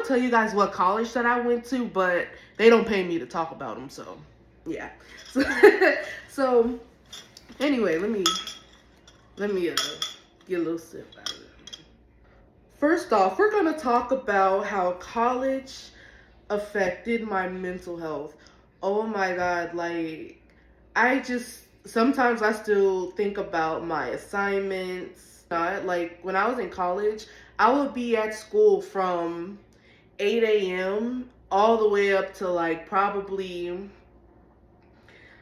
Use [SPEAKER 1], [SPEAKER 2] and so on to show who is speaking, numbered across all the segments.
[SPEAKER 1] would tell you guys what college that I went to, but they don't pay me to talk about them, so yeah. So, so anyway, let me get a little sip out of it. First off, we're gonna talk about how college affected my mental health. Oh my god, like I just sometimes I still think about my assignments. Like when I was in college, I would be at school from 8 a.m. all the way up to like probably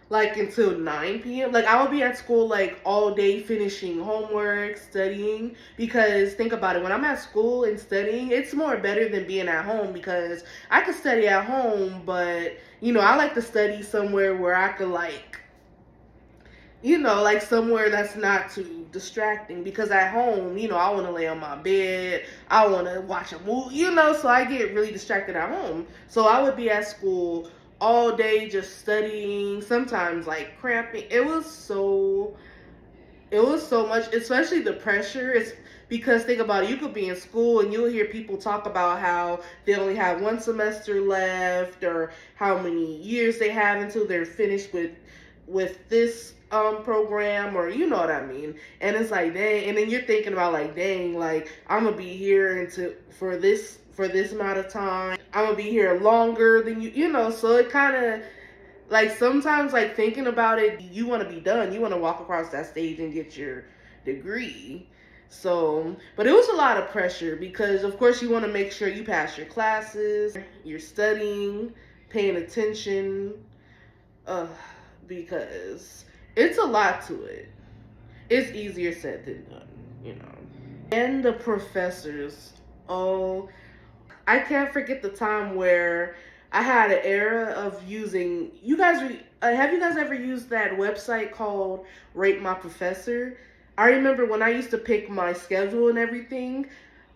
[SPEAKER 1] like until 9 p.m. Like I would be at school like all day finishing homework, studying. Because think about it, when I'm at school and studying, it's more better than being at home because I could study at home, but I like to study somewhere where I could like somewhere that's not too distracting because at home, I want to lay on my bed, I want to watch a movie, so I get really distracted at home. So I would be at school all day just studying, sometimes like cramping. It was so much, especially the pressure. It's because think about it, you could be in school and you'll hear people talk about how they only have one semester left or how many years they have until they're finished with this program, or you know what I mean. And it's like, dang, and then you're thinking about like, dang, like I'm gonna be here for this amount of time. I'm gonna be here longer than so it kind of like sometimes like thinking about it, you want to be done, you want to walk across that stage and get your degree. So but it was a lot of pressure because of course you want to make sure you pass your classes, you're studying, paying attention, because it's a lot to it. It's easier said than done. And the professors, oh, I can't forget the time where I had an era of using. Have you guys ever used that website called Rate My Professor? I remember when I used to pick my schedule and everything.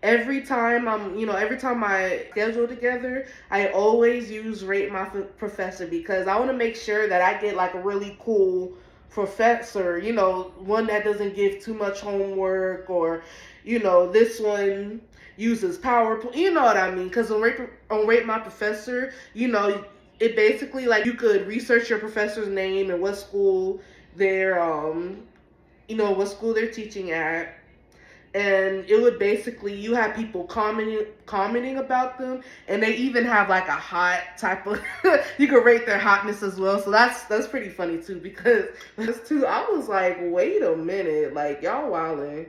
[SPEAKER 1] Every time I schedule together, I always use Rate My Professor because I want to make sure that I get like a really cool professor, one that doesn't give too much homework, or this one uses PowerPoint, you know what I mean? Because on Rate My Professor, it basically like you could research your professor's name and what school they're teaching at, and it would basically you have people commenting about them, and they even have like a hot type of you could rate their hotness as well. So that's pretty funny too, because I was like, wait a minute, like y'all wilding.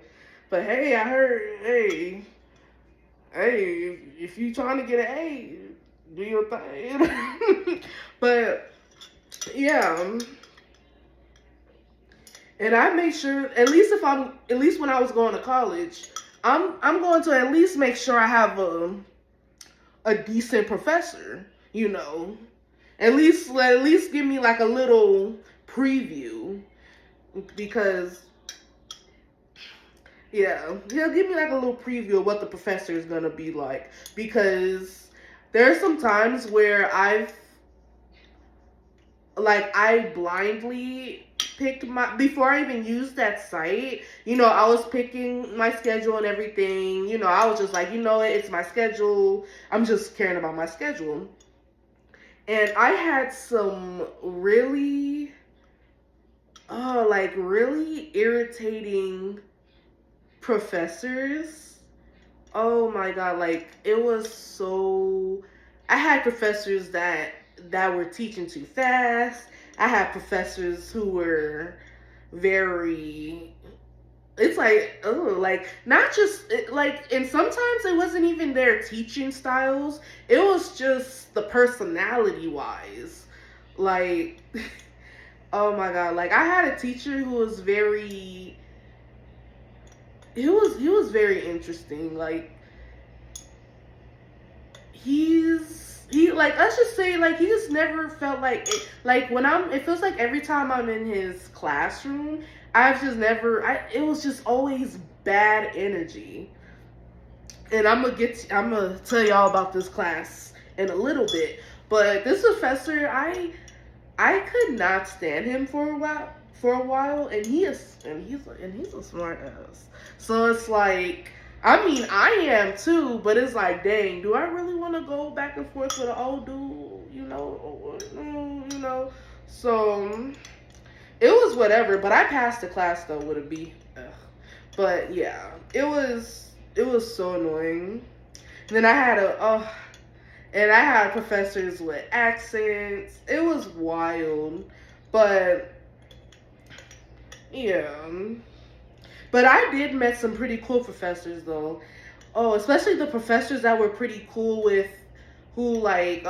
[SPEAKER 1] But hey, I heard, hey, if you trying to get an A, do your thing. But yeah, and I make sure at least when I was going to college, I'm going to at least make sure I have a decent professor. At least give me like a little preview, because yeah, he'll give me like a little preview of what the professor is gonna be like. Because there are some times where I blindly picked before I even used that site, I was picking my schedule and everything. I was just like, it's my schedule. I'm just caring about my schedule. And I had some really, really irritating professors. Oh my god, like it was so. I had professors that were teaching too fast. I had professors who were very. It's like, oh, like not just like, and sometimes it wasn't even their teaching styles. It was just the personality wise, like. Oh my god, like I had a teacher who was very. He was very interesting. Like he like, let's just say, like he just never felt like it, like it feels like every time I'm in his classroom, I've just never it was just always bad energy. And I'm gonna tell y'all about this class in a little bit. But this professor, I could not stand him for a while, and he's a smart ass. So it's like I mean, I am too, but it's like, dang, do I really want to go back and forth with an old dude, you know? So, it was whatever, but I passed the class though with a B. Ugh. But yeah, it was so annoying. And then I had professors with accents. It was wild. But yeah. But I did met some pretty cool professors though. Oh, especially the professors that were pretty cool with who like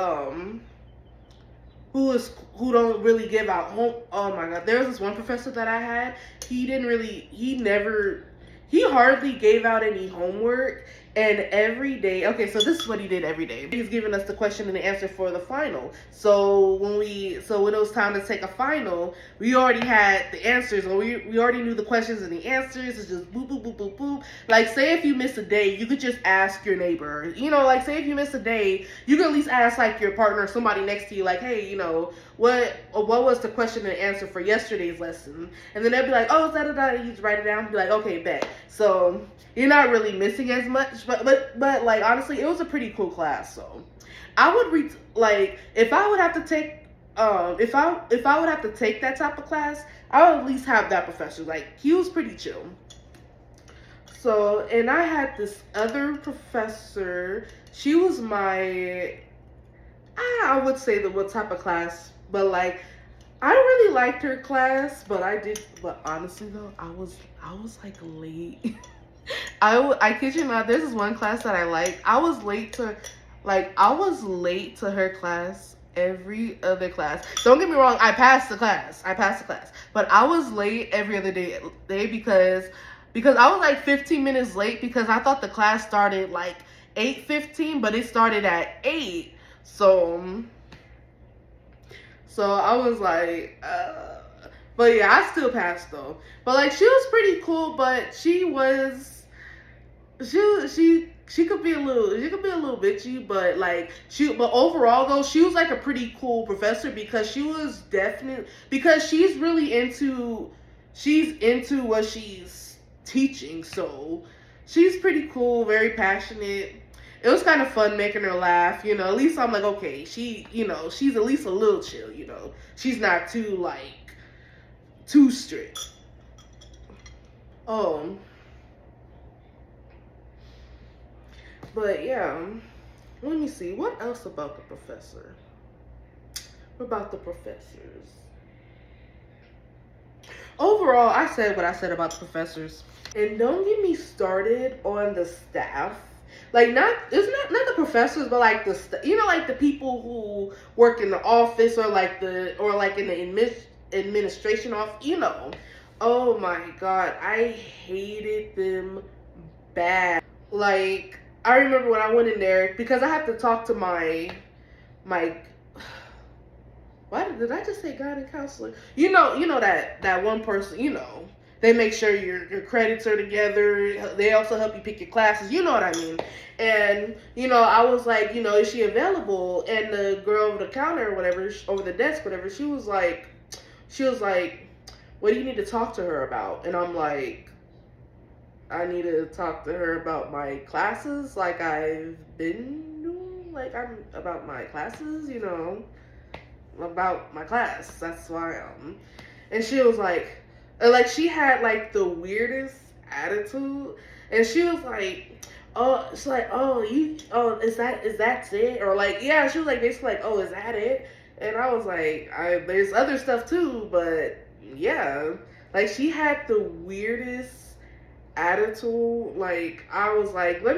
[SPEAKER 1] who don't really give out home. Oh my god, there was this one professor that I had. He hardly gave out any homework. And every day, okay, so this is what he did every day. He's giving us the question and the answer for the final. So when it was time to take a final, we already had the answers, or we already knew the questions and the answers. It's just boop boop boop boop boop. Like, say if you miss a day, you could just ask your neighbor. Like, say if you miss a day, you can at least ask like your partner or somebody next to you, like, hey, what was the question and answer for yesterday's lesson? And then they'll be like, oh, da-da-da, you just write it down and be like, okay, bet. So you're not really missing as much, but like, honestly, it was a pretty cool class. So I would like, if I would have to take if I would have to take that type of class, I would at least have that professor. Like, he was pretty chill. So, and I had this other professor. She was I would say what type of class, but like, I really liked her class, but honestly though, I was like late. I kid you not, there's this one class that I like. I was late to her class every other class. Don't get me wrong, I passed the class. But I was late every other day because I was like 15 minutes late because I thought the class started like 8:15, but it started at 8. So I was like, but yeah, I still passed though. But like, she was pretty cool, but she could be a little bitchy, but like, but overall though, she was like a pretty cool professor because she's really into what she's teaching. So she's pretty cool, very passionate. It was kind of fun making her laugh, at least I'm like, okay, she's at least a little chill, she's not too strict. But yeah, let me see, what else about the professor? What about the professors? Overall, I said what I said about the professors. And don't get me started on the staff. Like, it's not the professors, but like like the people who work in the office or like in the administration office. Oh my god, I hated them bad. Like, I remember when I went in there because I had to talk to my why did I just say guidance counselor? That one person, they make sure your credits are together. They also help you pick your classes. You know what I mean? And, I was like, is she available? And the girl over the counter or whatever, over the desk, whatever, she was like, what do you need to talk to her about? And I'm like, I need to talk to her about my classes, like I've been doing, about my classes, about my class. That's why and she was like she had like the weirdest attitude, and she was like, oh, it's like, oh, is that it? Or like, yeah, she was like basically like, oh, is that it? And I was like, there's other stuff too, but yeah, like, she had the weirdest attitude. Like, I was like, look,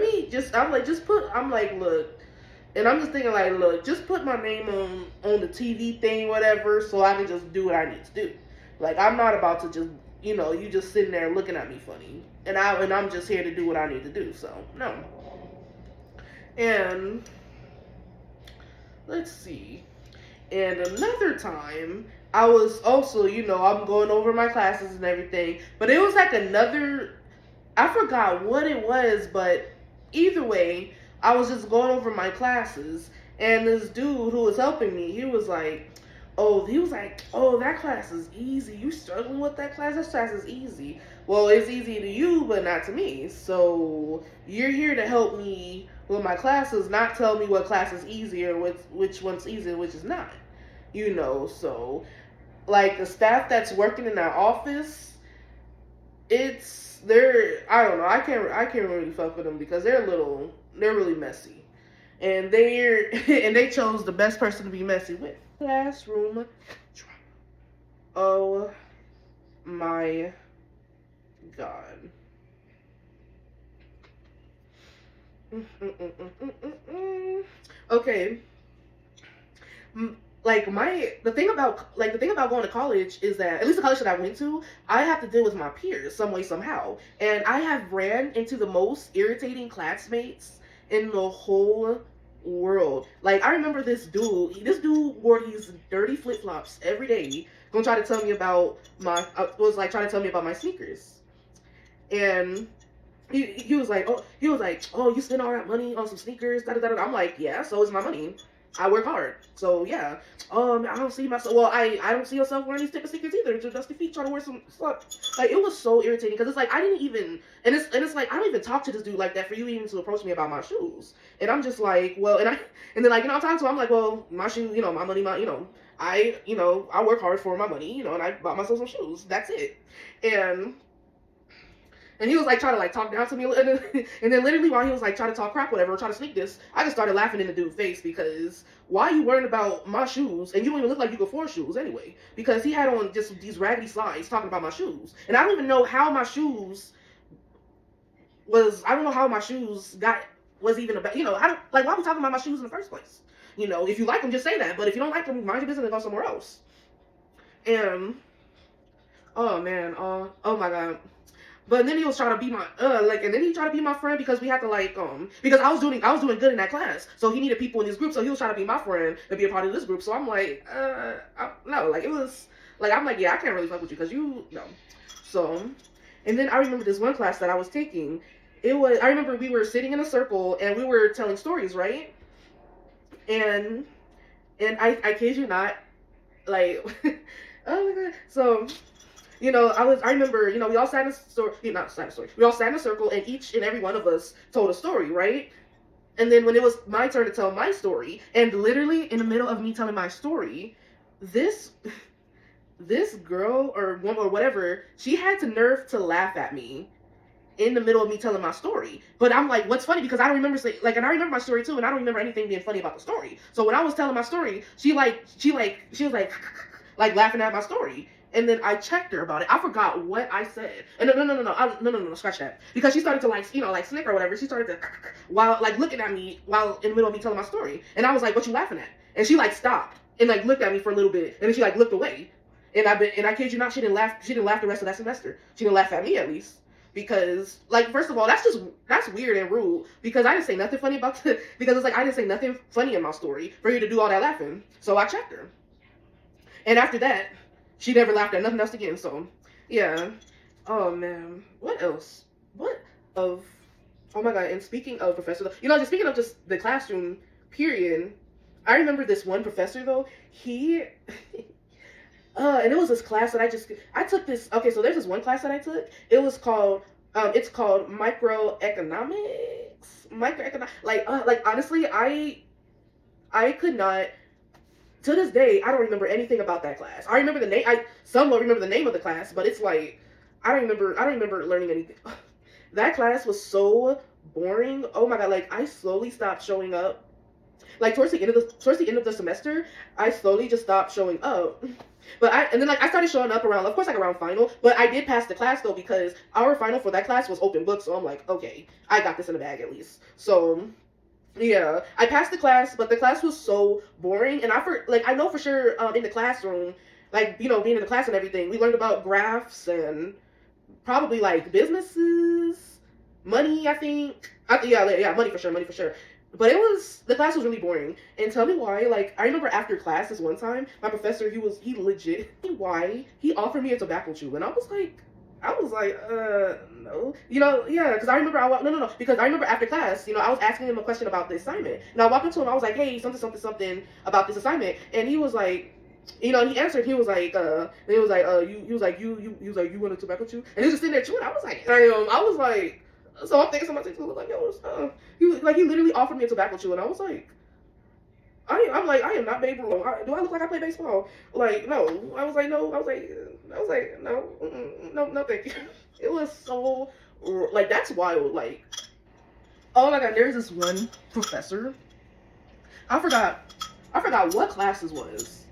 [SPEAKER 1] and I'm just thinking, like, look, just put my name on the TV thing, whatever, so I can just do what I need to do. Like, I'm not about to just, you just sitting there looking at me funny. And I'm just here to do what I need to do, so, no. And, let's see. And another time, I was also, I'm going over my classes and everything, but it was like I forgot what it was, but either way, I was just going over my classes, and this dude who was helping me, he was like, oh, that class is easy. You struggling with that class? That class is easy. Well, it's easy to you but not to me. So you're here to help me with my classes, not tell me what class is easier, which one's easier, which is not. So like the staff that's working in that office, they're, I don't know, I can't really fuck with them because they're really messy. And they chose the best person to be messy with. Classroom. Oh my God. Okay. Like the thing about going to college is that, at least the college that I went to, I have to deal with my peers some way somehow, and I have ran into the most irritating classmates in the whole world. Like, I remember this dude. This dude wore these dirty flip flops every day, gonna try to tell me about trying to tell me about my sneakers, and he was like, oh, you spend all that money on some sneakers, da da da. I'm like, yeah, so is my money. I work hard, so yeah. I don't see myself. Well, I don't see yourself wearing these type of sneakers either. Just dusty feet trying to wear some stuff. Like, it was so irritating because it's like I didn't even, and it's like I don't even talk to this dude like that for you even to approach me about my shoes. And I'm just like, well, and then like I'm talking to him, I'm like, well, my shoe, my money, I work hard for my money, and I bought myself some shoes. That's it. And he was like trying to like talk down to me, and then literally while he was like trying to talk crap, whatever, trying to sneak this, I just started laughing in the dude's face because why are you worrying about my shoes and you don't even look like you can afford shoes anyway? Because he had on just these raggedy slides talking about my shoes, and I don't even know how my shoes was even about, I don't like why are we talking about my shoes in the first place? If you like them, just say that, but if you don't like them, mind your business and go somewhere else. And oh man, oh my God. But then he was trying to be and then he tried to be my friend because we had to because I was doing good in that class, so he needed people in his group, so he was trying to be my friend and be a part of this group. So I'm like, no, like it was, like I'm like, yeah, I can't really fuck with you because no. So, and then I remember this one class that I was taking. I remember we were sitting in a circle and we were telling stories, right? And I kid you not, like, oh my God, so. I remember, we all sat in a story, not sat in a story, we all sat in a circle and each and every one of us told a story, right? And then when it was my turn to tell my story, and literally in the middle of me telling my story, this girl or woman or whatever, she had the nerve to laugh at me in the middle of me telling my story. But I'm like, what's funny? Because I don't remember and I remember my story too, and I don't remember anything being funny about the story. So when I was telling my story, she was like laughing at my story. And then I checked her about it. I forgot what I said. And no, scratch that. Because she started to snicker or whatever. She started to, while looking at me while in the middle of me telling my story. And I was like, what you laughing at? And she stopped and looked at me for a little bit. And then she looked away. And I kid you not, she didn't laugh the rest of that semester. She didn't laugh at me at least. Because first of all, that's weird and rude. Because I didn't say nothing funny because it's I didn't say nothing funny in my story for you to do all that laughing. So I checked her. And after that, she never laughed at nothing else again, so, yeah. Oh, man. What else? Oh my God, and speaking of professors, just speaking of just the classroom, period, I remember this one professor, though, and it was this class that I took this, okay, so there's this one class that I took, it was called, it's called microeconomics, honestly, I could not, to this day, I don't remember anything about that class. I remember the name. I somewhat remember the name of the class, but it's I don't remember learning anything. That class was so boring. Oh my God! I slowly stopped showing up. Towards the end of the semester, I slowly just stopped showing up. But I started showing up around, of course, around final. But I did pass the class though because our final for that class was open book. So I'm like, okay, I got this in the bag at least. So. Yeah, I passed the class, but the class was so boring, and I know for sure in the classroom, being in the class and everything, we learned about graphs and probably businesses, money. I think, yeah, money for sure. But the class was really boring, and tell me why. I remember after class this one time, my professor he offered me a tobacco chew, and I was like, no. Yeah, because I remember because I remember after class, I was asking him a question about the assignment. And I walked up to him, I was like, hey, something about this assignment. And he was like, You know, and he answered. He was like, he was like, he was like, you want a tobacco chew? And he was just sitting there chewing. I was like, damn. I was like, so I'm thinking, somebody was like, yo, he was like, he literally offered me a tobacco chew, and I was like, I'm like, I am not Babe Ruth. Do I look like I play baseball? Like, no. I was like, no. I was like, no, no, no, thank you. It was so, like, that's wild. Like, oh my God, there's this one professor. I forgot what class this was.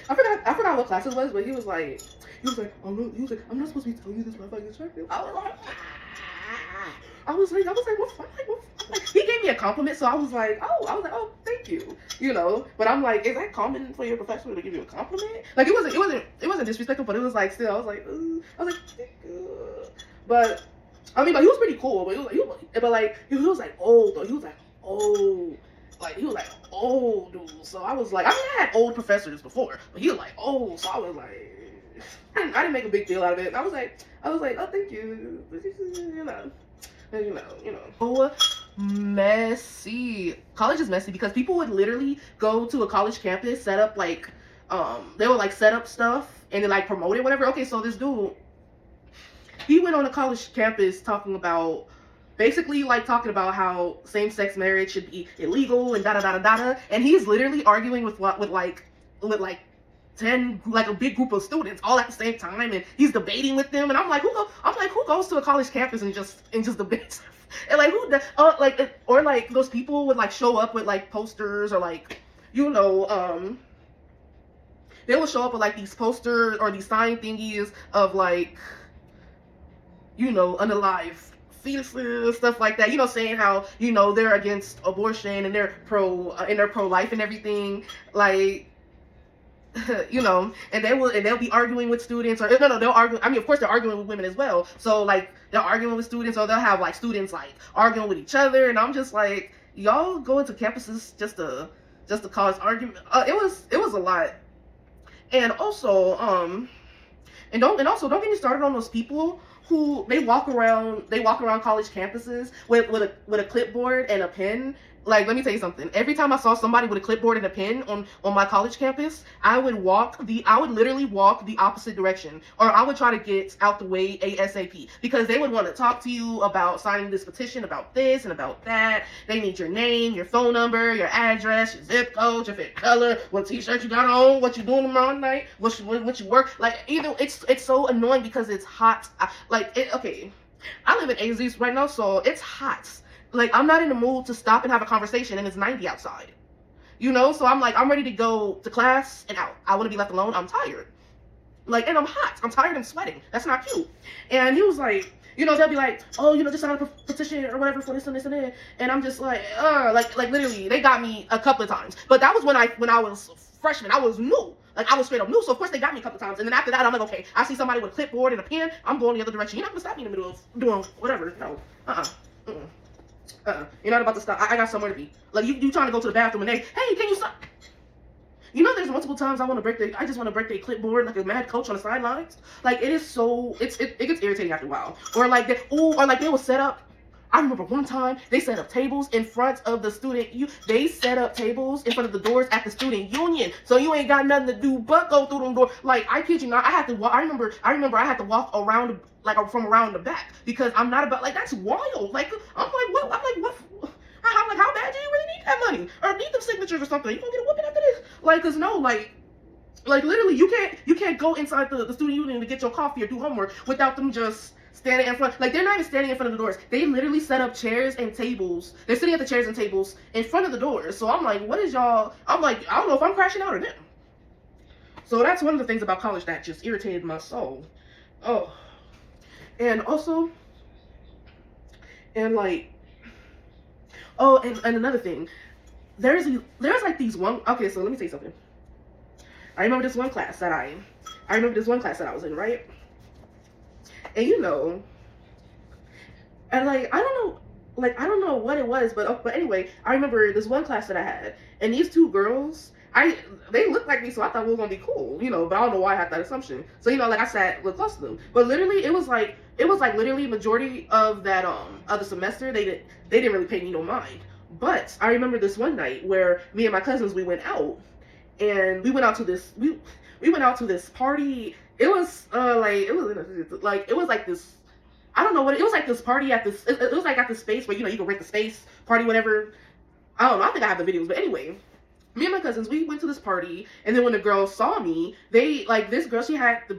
[SPEAKER 1] I forgot what class it was, but he was like, I'm not supposed to be telling you this, but I find you attractive. I was like, what fuck? Like, he gave me a compliment, so I was like, oh, thank you, you know. But I'm like, is that common for your professor to give you a compliment? Like, it wasn't disrespectful, but it was like, still, I was like, thank you. But I mean, but he was pretty cool. But he was like old though. He was like old. Like, he was like old, dude. So I was like, I mean, I had old professors before, but he was like old. So I was like, I didn't make a big deal out of it. I was like, oh, thank you. You know. Oh, messy. College is messy because people would literally go to a college campus, set up like, they would like set up stuff and then like promote it, whatever. Okay, so this dude, he went on a college campus basically talking about how same-sex marriage should be illegal and da da da da da, and he's literally arguing with 10, like a big group of students all at the same time, and he's debating with them, and I'm like, who goes to a college campus and just debates? And like, who does, or like those people would like show up with like posters, or like, you know, they will show up with like these posters or these sign thingies of like, you know, unalive fetuses, stuff like that, you know, saying how, you know, they're against abortion and they're pro-life and everything, like, you know, and they'll be arguing with students, or no, they'll argue. I mean, of course, they're arguing with women as well. So like, they're arguing with students, or they'll have like students like arguing with each other, and I'm just like, y'all go into campuses just to cause argument. It was a lot, and also don't get me started on those people who they walk around college campuses with a clipboard and a pen. Like, let me tell you something. Every time I saw somebody with a clipboard and a pen on my college campus, I would literally walk the opposite direction, or I would try to get out the way ASAP, because they would want to talk to you about signing this petition about this and about that. They need your name, your phone number, your address, your zip code, your favorite color, what t-shirt you got on, what you doing tomorrow night, what you work. Like, either it's so annoying because it's hot. Okay, I live in AZ right now, so it's hot. Like, I'm not in the mood to stop and have a conversation, and it's 90 outside. You know? So I'm like, I'm ready to go to class and out. I want to be left alone. I'm tired. Like, and I'm hot. I'm tired and sweating. That's not cute. And he was like, you know, they'll be like, oh, you know, just sign a petition or whatever for this and this and that. And I'm just like, like literally, they got me a couple of times. But that was when I was freshman. I was new. Like, I was straight up new, so of course they got me a couple of times. And then after that, I'm like, okay, I see somebody with a clipboard and a pen, I'm going the other direction. You're not gonna stop me in the middle of doing whatever. No. You're not about to stop. I got somewhere to be. Like, you trying to go to the bathroom and hey, can you stop? You know, there's multiple times I just want to break their clipboard like a mad coach on the sidelines. Like, it gets irritating after a while. Or like they will set up. I remember one time they set up tables in front of the they set up tables in front of the doors at the student union. So you ain't got nothing to do but go through them doors. Like, I kid you not, I remember I had to walk around, like, from around the back, because I'm not about, like, that's wild. Like, I'm like, what? How bad do you really need that money? Or need them signatures or something? You gonna get a whooping after this? Like, cause no, like literally, you can't go inside the student union to get your coffee or do homework without them just standing in front. Like, they're not even standing in front of the doors. They literally set up chairs and tables. They're sitting at the chairs and tables in front of the doors. So I'm like, what is y'all? I'm like, I don't know if I'm crashing out or them. So that's one of the things about college that just irritated my soul. Oh, and also, and like, oh, and another thing, there's like these one. Okay, so let me tell you something. I remember this one class that I was in, right? And you know, and like, I don't know what it was, but anyway, I remember this one class that I had, and these two girls, they looked like me, so I thought we were gonna be cool, you know, but I don't know why I had that assumption. So, you know, like, I sat real close to them, but literally, it was like literally majority of that of the semester, they didn't really pay me no mind. But I remember this one night where me and my cousins, we went out, and we went out to this we went out to this party. It was it was like this, I don't know what it was, like this party at this, it was like at this space where you can rent the space, party, whatever. I don't know, I think I have the videos, but anyway, me and my cousins, we went to this party, and then when the girls saw me, they, like, this girl, she had a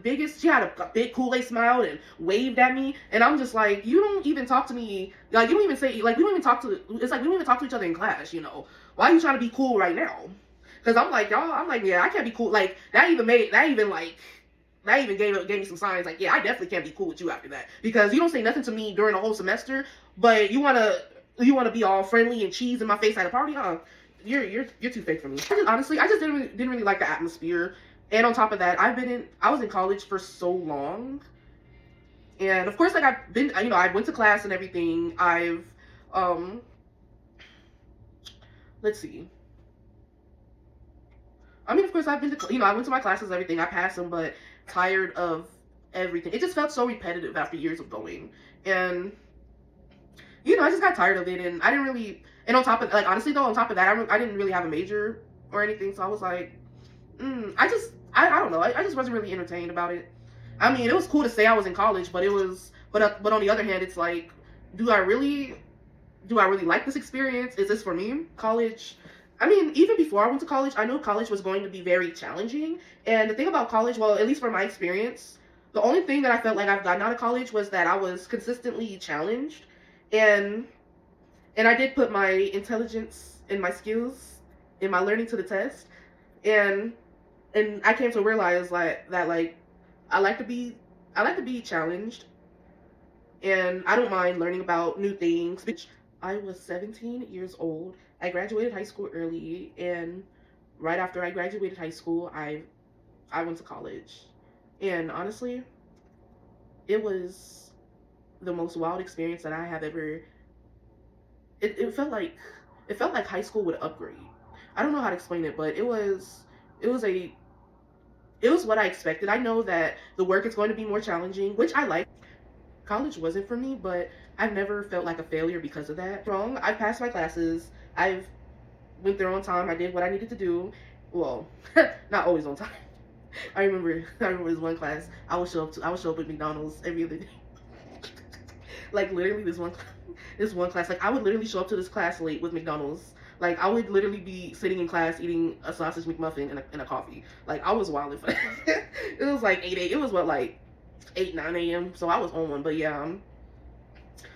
[SPEAKER 1] big Kool-Aid smile and waved at me, and I'm just like, you don't even talk to me, like, you don't even say, like, we don't even talk to, it's like, we don't even talk to each other in class, why are you trying to be cool right now? Because I'm like, y'all, I'm like, yeah, I can't be cool, like, that even gave me some signs, like, yeah, I definitely can't be cool with you after that, because you don't say nothing to me during the whole semester, but you wanna be all friendly and cheese in my face at a party, huh? You're too fake for me. Honestly, I just didn't really like the atmosphere. And on top of that, I was in college for so long. And of course, like, I went to class and everything. Let's see. I mean, of course, I've been to, I went to my classes and everything. I passed them, but tired of everything. It just felt so repetitive after years of going. And, I just got tired of it, and I didn't really, and on top of, like, honestly though, on top of that, I didn't really have a major or anything, so I was like, I don't know, I just wasn't really entertained about it. I mean, it was cool to say I was in college, but but on the other hand, it's like, do I really like this experience? Is this for me? College, I mean, even before I went to college, I knew college was going to be very challenging, and the thing about college, well, at least for my experience, the only thing that I felt like I've gotten out of college was that I was consistently challenged, and I did put my intelligence and my skills and my learning to the test, and I came to realize, like, that, like, I like to be challenged, and I don't mind learning about new things. I was 17 years old. I graduated high school early, and right after I graduated high school, I went to college, and honestly, it was the most wild experience that I have ever. It felt like high school with an upgrade. I don't know how to explain it, but it was what I expected. I know that the work is going to be more challenging, which I like. College wasn't for me, but I've never felt like a failure because of that. Wrong. I passed my classes. I've went there on time. I did what I needed to do. Well, not always on time. I remember this one class. I would show up at McDonald's every other day. Like, literally, this one class, like, I would literally show up to this class late with McDonald's. Like, I would literally be sitting in class eating a sausage McMuffin and a coffee. Like, I was wilding for that. It was like 8 a.m. It was what, like 8, 9 a.m. So I was on one. But yeah,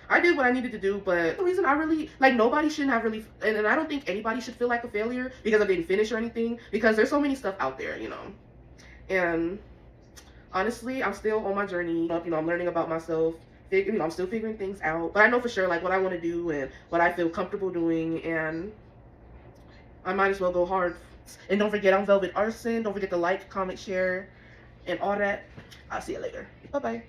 [SPEAKER 1] I did what I needed to do. But the reason I really, like, nobody shouldn't have really, and I don't think anybody should feel like a failure because I didn't finish or anything, because there's so many stuff out there, And honestly, I'm still on my journey. I'm learning about myself. I'm still figuring things out, but I know for sure, like, what I want to do and what I feel comfortable doing, and I might as well go hard. And don't forget, I'm Velvet Arson. Don't forget to like, comment, share, and all that. I'll see you later. Bye-bye.